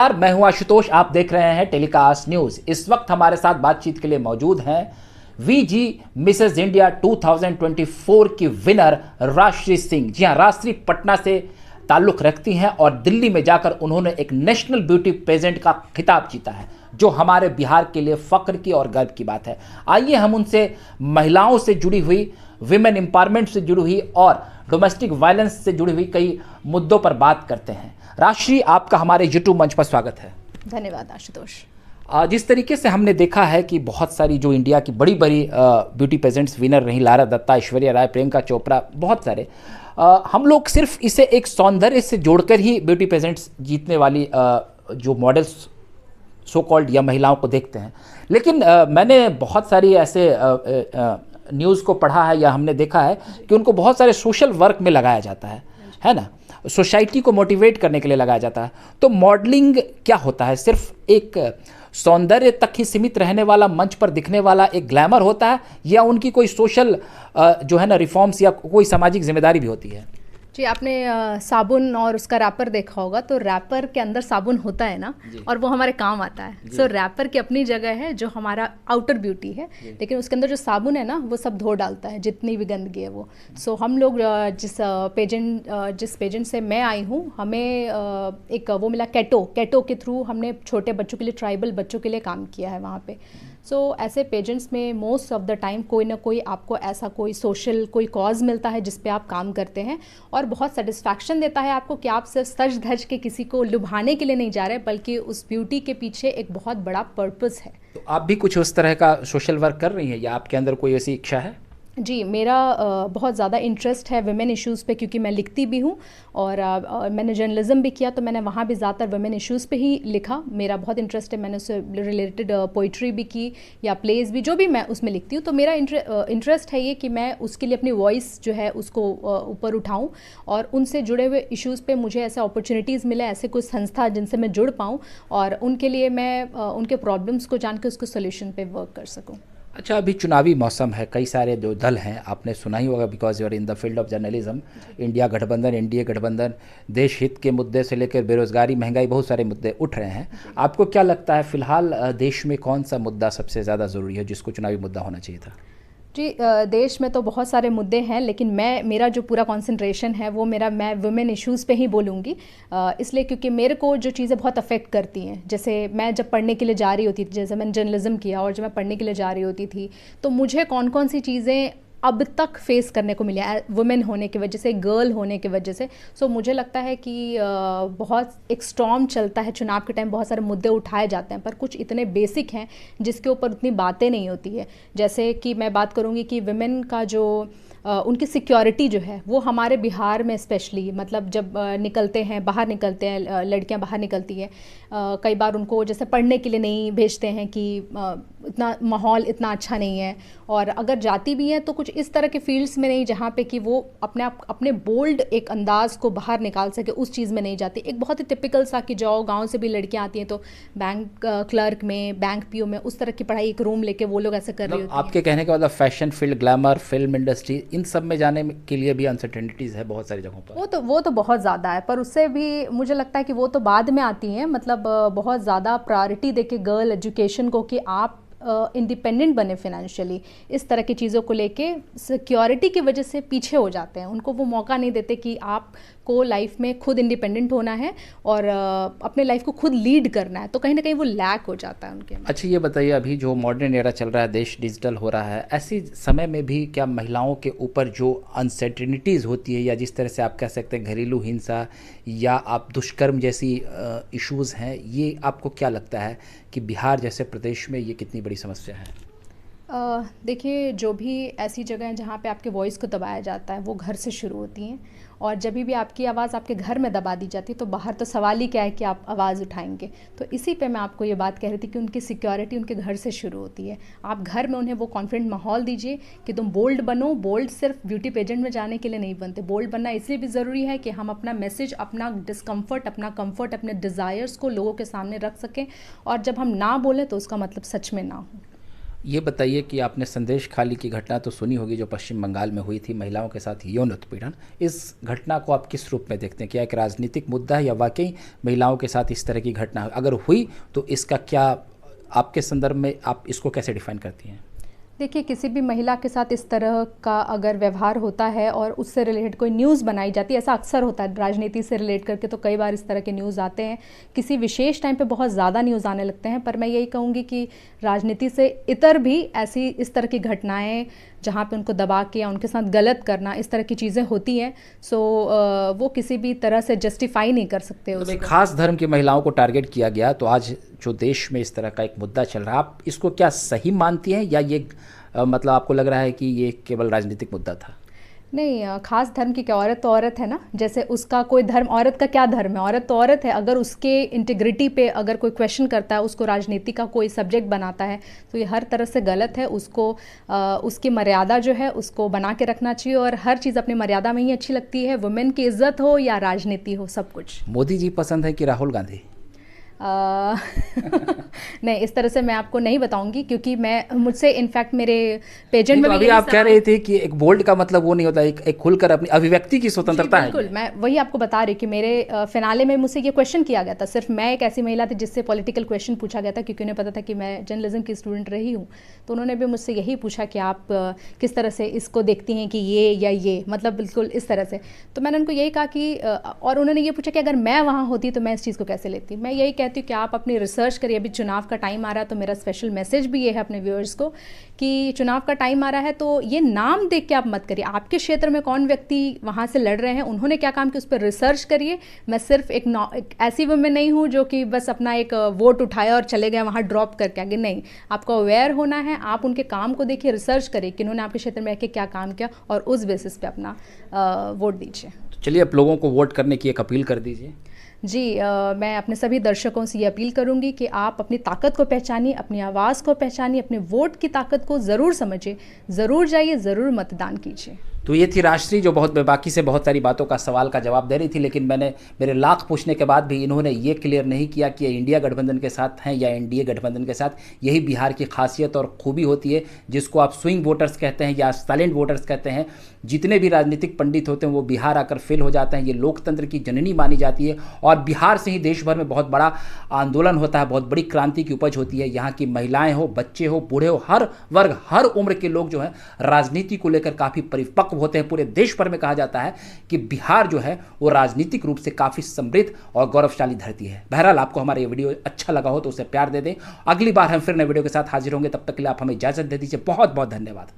मैं हूं आशुतोष। आप देख रहे हैं टेलीकास्ट न्यूज। इस वक्त हमारे साथ बातचीत के लिए मौजूद हैं वीजी मिसेस इंडिया 2024 की विनर राजश्री सिंह। जी हां, राजश्री पटना से ताल्लुक रखती हैं और दिल्ली में जाकर उन्होंने एक नेशनल ब्यूटी पेजेंट का खिताब जीता है, जो हमारे बिहार के लिए फख्र की और गर्व की बात है। आइए हम उनसे महिलाओं से जुड़ी हुई, विमेन एम्पावरमेंट से जुड़ी हुई और डोमेस्टिक वायलेंस से जुड़ी हुई कई मुद्दों पर बात करते हैं। राजश्री, आपका हमारे यूट्यूब मंच पर स्वागत है। धन्यवाद आशुतोष। जिस तरीके से हमने देखा है कि बहुत सारी जो इंडिया की बड़ी बड़ी ब्यूटी पेजेंट्स विनर रही, लारा दत्ता, ऐश्वर्या राय, प्रियंका चोपड़ा, बहुत सारे, हम लोग सिर्फ इसे एक सौंदर्य से जोड़कर ही ब्यूटी पेजेंट्स जीतने वाली जो मॉडल्स सो कॉल्ड या महिलाओं को देखते हैं। लेकिन मैंने बहुत सारी ऐसे न्यूज़ को पढ़ा है या हमने देखा है कि उनको बहुत सारे सोशल वर्क में लगाया जाता है ना, सोसाइटी को मोटिवेट करने के लिए लगाया जाता है। तो मॉडलिंग क्या होता है? सिर्फ एक सौंदर्य तक ही सीमित रहने वाला, मंच पर दिखने वाला एक ग्लैमर होता है, या उनकी कोई सोशल जो है ना रिफॉर्म्स या कोई सामाजिक जिम्मेदारी भी होती है? जी, आपने साबुन और उसका रैपर देखा होगा, तो रैपर के अंदर साबुन होता है ना, और वो हमारे काम आता है। सो रैपर की अपनी जगह है जो हमारा आउटर ब्यूटी है, लेकिन उसके अंदर जो साबुन है ना, वो सब धो डालता है जितनी भी गंदगी है वो। सो हम लोग जिस पेजेंट से मैं आई हूँ, हमें एक वो मिला कैटो के थ्रू हमने छोटे बच्चों के लिए, ट्राइबल बच्चों के लिए काम किया है वहाँ पे। सो ऐसे पेजेंट्स में मोस्ट ऑफ द टाइम कोई ना कोई आपको ऐसा कोई सोशल कोई कॉज मिलता है जिस पे आप काम करते हैं, और बहुत सेटिस्फैक्शन देता है आपको कि आप सिर्फ सज धज के किसी को लुभाने के लिए नहीं जा रहे, बल्कि उस ब्यूटी के पीछे एक बहुत बड़ा पर्पस है। तो आप भी कुछ उस तरह का सोशल वर्क कर रही हैं, या आपके अंदर कोई ऐसी इच्छा है? जी, मेरा बहुत ज़्यादा इंटरेस्ट है वुमेन इश्यूज़ पे, क्योंकि मैं लिखती भी हूँ और मैंने जर्नलिज्म भी किया, तो मैंने वहाँ भी ज़्यादातर वुमेन इश्यूज़ पे ही लिखा। मेरा बहुत इंटरेस्ट है, मैंने उससे रिलेटेड पोइट्री भी की या प्लेज भी, जो भी मैं उसमें लिखती हूँ। तो मेरा इंटरेस्ट है ये कि मैं उसके लिए अपनी वॉइस जो है उसको ऊपर उठाऊँ, और उनसे जुड़े हुए इश्यूज़ पे मुझे ऐसे अपॉर्चुनिटीज़ मिले, ऐसे कोई संस्था जिनसे मैं जुड़ पाऊँ, और उनके लिए मैं उनके प्रॉब्लम्स को जान के उसको सोल्यूशन पे वर्क कर सकूँ। अच्छा, अभी चुनावी मौसम है, कई सारे जो दल हैं, आपने सुना ही होगा, because you are in the field of journalism. India गठबंधन, एनडीए गठबंधन, देश हित के मुद्दे से लेकर बेरोजगारी, महंगाई, बहुत सारे मुद्दे उठ रहे हैं। आपको क्या लगता है फिलहाल देश में कौन सा मुद्दा सबसे ज़्यादा ज़रूरी है, जिसको चुनावी मुद्दा होना चाहिए था? जी, देश में तो बहुत सारे मुद्दे हैं, लेकिन मेरा जो पूरा कंसंट्रेशन है वो मैं वुमेन इश्यूज़ पे ही बोलूँगी। इसलिए क्योंकि मेरे को जो चीज़ें बहुत अफेक्ट करती हैं, जैसे मैं जब पढ़ने के लिए जा रही होती थी, जैसे मैंने जर्नलिज्म किया और जब मैं पढ़ने के लिए जा रही होती थी, तो मुझे कौन कौन सी चीज़ें अब तक फेस करने को मिली है वुमेन होने की वजह से, गर्ल होने की वजह से। सो मुझे लगता है कि बहुत एक स्टॉर्म चलता है चुनाव के टाइम, बहुत सारे मुद्दे उठाए जाते हैं, पर कुछ इतने बेसिक हैं जिसके ऊपर उतनी बातें नहीं होती है। जैसे कि मैं बात करूँगी कि वुमेन का जो उनकी सिक्योरिटी जो है, वो हमारे बिहार में स्पेशली, मतलब जब निकलते हैं, बाहर निकलते हैं, लड़कियां बाहर निकलती हैं, कई बार उनको जैसे पढ़ने के लिए नहीं भेजते हैं कि इतना माहौल इतना अच्छा नहीं है, और अगर जाती भी हैं तो कुछ इस तरह के फील्ड्स में नहीं जहाँ पे कि वो अपने बोल्ड एक अंदाज को बाहर निकाल सके, उस चीज़ में नहीं जाती। एक बहुत ही टिपिकल सा कि जाओ, गाँव से भी लड़कियाँ आती हैं तो बैंक क्लर्क में, बैंक पीओ में, उस तरह की पढ़ाई, एक रूम लेके वो लोग ऐसे कर रही होती हैं। आपके कहने का मतलब fashion field, glamour, film industry, इन सब में जाने के लिए भी अनसर्टेनिटीज़ है बहुत सारी जगहों पर। वो तो बहुत ज़्यादा है, पर उससे भी मुझे लगता है कि वो तो बाद में आती हैं। मतलब बहुत ज़्यादा प्रायोरिटी देके गर्ल एजुकेशन को, कि आप इंडिपेंडेंट बने फाइनेंशियली, इस तरह की चीज़ों को लेके सिक्योरिटी की वजह से पीछे हो जाते हैं। उनको वो मौका नहीं देते कि आपको लाइफ में खुद इंडिपेंडेंट होना है और अपने लाइफ को खुद लीड करना है, तो कहीं ना कहीं वो लैक हो जाता है उनके में। अच्छा, ये बताइए, अभी जो मॉडर्न एरा चल रहा है, देश डिजिटल हो रहा है, ऐसी समय में भी क्या महिलाओं के ऊपर जो अनसर्टेनिटीज़ होती है, या जिस तरह से आप कह सकते हैं घरेलू हिंसा या आप दुष्कर्म जैसी इश्यूज़ हैं, ये आपको क्या लगता है कि बिहार जैसे प्रदेश में ये कितनी बड़ी समस्या है? देखिए, जो भी ऐसी जगह हैं जहाँ पे आपके वॉइस को दबाया जाता है, वो घर से शुरू होती हैं, और जब भी आपकी आवाज़ आपके घर में दबा दी जाती है तो बाहर तो सवाल ही क्या है कि आप आवाज़ उठाएंगे। तो इसी पे मैं आपको ये बात कह रही थी कि उनकी सिक्योरिटी उनके घर से शुरू होती है। आप घर में उन्हें वो कॉन्फिडेंट माहौल दीजिए कि तुम बोल्ड बनो। बोल्ड सिर्फ ब्यूटी पेजेंट में जाने के लिए नहीं बनते, बोल्ड बनना इसलिए भी ज़रूरी है कि हम अपना मैसेज, अपना डिस्कम्फर्ट, अपना कम्फर्ट, अपने डिज़ायर्स को लोगों के सामने रख सकें, और जब हम ना बोलें तो उसका मतलब सच में ना हो। ये बताइए कि आपने संदेश खाली की घटना तो सुनी होगी जो पश्चिम बंगाल में हुई थी, महिलाओं के साथ यौन उत्पीड़न। इस घटना को आप किस रूप में देखते हैं? क्या एक राजनीतिक मुद्दा है या वाकई महिलाओं के साथ इस तरह की घटना अगर हुई तो इसका क्या आपके संदर्भ में आप इसको कैसे डिफाइन करती हैं? देखिए, किसी भी महिला के साथ इस तरह का अगर व्यवहार होता है और उससे रिलेटेड कोई न्यूज़ बनाई जाती है, ऐसा अक्सर होता है राजनीति से रिलेट करके, तो कई बार इस तरह के न्यूज़ आते हैं। किसी विशेष टाइम पे बहुत ज़्यादा न्यूज़ आने लगते हैं, पर मैं यही कहूँगी कि राजनीति से इतर भी ऐसी इस तरह की घटनाएं जहाँ पे उनको दबा के या उनके साथ गलत करना, इस तरह की चीज़ें होती हैं। सो वो किसी भी तरह से जस्टिफाई नहीं कर सकते मतलब एक उसको। खास धर्म की महिलाओं को टारगेट किया गया, तो आज जो देश में इस तरह का एक मुद्दा चल रहा है, आप इसको क्या सही मानती हैं या ये मतलब आपको लग रहा है कि ये केवल राजनीतिक मुद्दा था? नहीं, खास धर्म की क्या, औरत तो औरत है ना। जैसे उसका कोई धर्म, औरत का क्या धर्म है, औरत तो औरत है। अगर उसके इंटीग्रिटी पे अगर कोई क्वेश्चन करता है, उसको राजनीति का कोई सब्जेक्ट बनाता है, तो ये हर तरह से गलत है। उसको उसकी मर्यादा जो है उसको बना के रखना चाहिए, और हर चीज़ अपनी मर्यादा में ही अच्छी लगती है। वुमेन की इज्जत हो या राजनीति हो, सब कुछ। मोदी जी पसंद है कि राहुल गांधी? नहीं, इस तरह से मैं आपको नहीं बताऊंगी, क्योंकि मैं मुझसे इनफैक्ट मेरे पेजेंट नहीं, में तो भी अभी यही आप कह रहे थे कि एक बोल्ड का मतलब वो नहीं होता, एक खुलकर अपनी अभिव्यक्ति की स्वतंत्रता है। बिल्कुल, मैं वही आपको बता रही कि मेरे फिनाले में मुझसे ये क्वेश्चन किया गया था। सिर्फ मैं एक ऐसी महिला थी जिससे पॉलिटिकल क्वेश्चन पूछा गया था, क्योंकि उन्हें पता था कि मैं जर्नलिज्म की स्टूडेंट रही हूँ। तो उन्होंने भी मुझसे यही पूछा कि आप किस तरह से इसको देखती हैं, कि ये या ये, मतलब बिल्कुल इस तरह से। तो मैंने उनको यही कहा कि और उन्होंने ये पूछा कि अगर मैं वहाँ होती तो मैं इस चीज़ को कैसे लेती। मैं यही कहती हूँ कि आप अपनी रिसर्च करिए। अभी चुनाव का टाइम आ रहा है, तो मेरा स्पेशल मैसेज भी ये है अपने व्यूअर्स को कि चुनाव का टाइम आ रहा है, तो ये नाम देख के आप मत करिए। आपके क्षेत्र में कौन व्यक्ति वहाँ से लड़ रहे हैं, उन्होंने क्या काम किया, उस पर रिसर्च करिए। मैं सिर्फ एक ऐसी वुमेन नहीं हूँ जो कि बस अपना एक वोट उठाया और चले गए वहाँ ड्रॉप करके आगे। नहीं, आपको अवेयर होना है। आप उनके काम को देखिए, रिसर्च करिए कि उन्होंने आपके क्षेत्र में आके क्या काम किया, और उस बेसिस पे अपना वोट दीजिए। तो चलिए, आप लोगों को वोट करने की एक अपील कर दीजिए। जी, मैं अपने सभी दर्शकों से ये अपील करूंगी कि आप अपनी ताकत को पहचानिए, अपनी आवाज़ को पहचानिए, अपने वोट की ताकत को ज़रूर समझिए, ज़रूर जाइए, ज़रूर मतदान कीजिए। तो ये थी राष्ट्रीय, जो बहुत बेबाकी से बहुत सारी बातों का सवाल का जवाब दे रही थी, लेकिन मेरे लाख पूछने के बाद भी इन्होंने ये क्लियर नहीं किया कि ये इंडिया गठबंधन के साथ हैं या एनडीए गठबंधन के साथ। यही बिहार की खासियत और खूबी होती है, जिसको आप स्विंग वोटर्स कहते हैं या साइलेंट वोटर्स कहते हैं। जितने भी राजनीतिक पंडित होते हैं वो बिहार आकर फेल हो जाते हैं। ये लोकतंत्र की जननी मानी जाती है, और बिहार से ही देश भर में बहुत बड़ा आंदोलन होता है, बहुत बड़ी क्रांति की उपज होती है। यहाँ की महिलाएं हो, बच्चे हो, बूढ़े हो, हर वर्ग, हर उम्र के लोग जो है राजनीति को लेकर काफ़ी परिपक्व होते हैं। पूरे देश भर में कहा जाता है कि बिहार जो है वो राजनीतिक रूप से काफ़ी समृद्ध और गौरवशाली धरती है। बहरहाल, आपको हमारा ये वीडियो अच्छा लगा हो तो उसे प्यार दे दें। अगली बार हम फिर नए वीडियो के साथ हाजिर होंगे, तब तक के लिए आप हमें इजाज़त दे दीजिए। बहुत बहुत धन्यवाद।